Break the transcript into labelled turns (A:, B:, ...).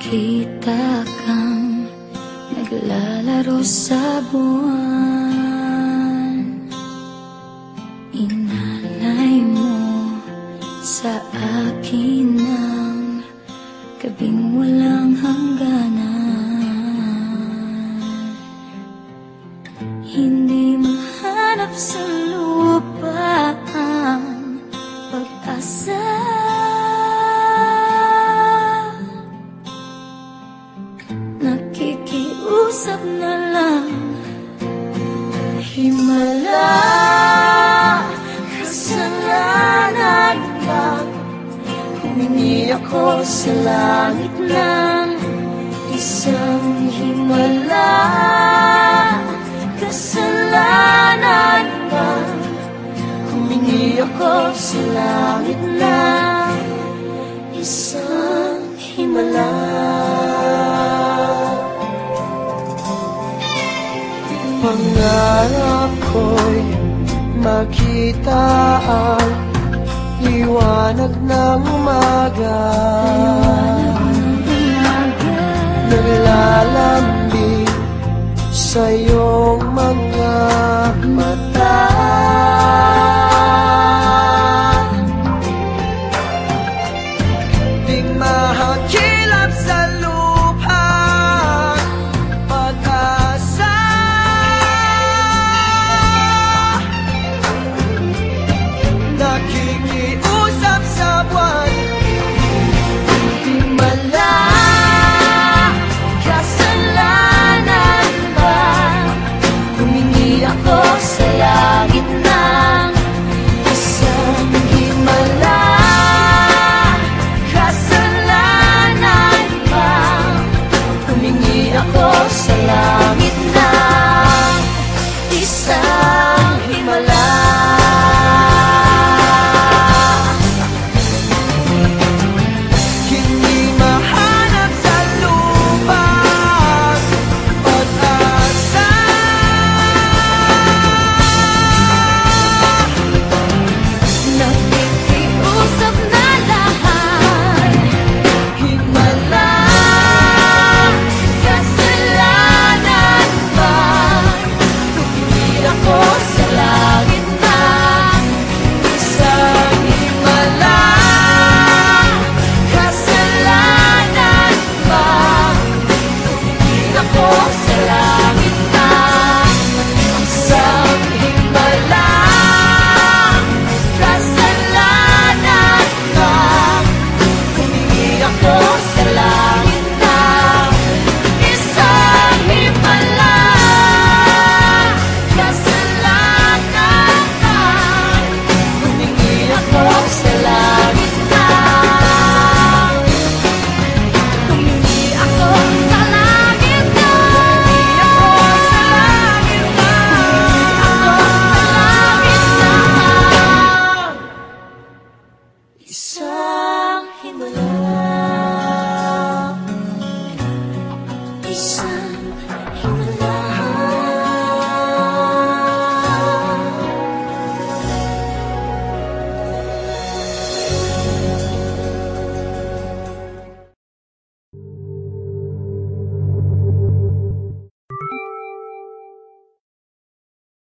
A: Nakita kang naglalaro sa buwan. Inalay mo sa akin ang gabing walang hangganan. Hindi mahanap sa lupa ang pag-asa. Nakikiusap na lang, himala, kasalanan ba? Humingi ako sa langit ng isang himala, kasalanan ba? Humingi ako sa langit ng isang himala.
B: Pangarap ko'y makita ang liwanag ng umaga, naglalambing sa'yo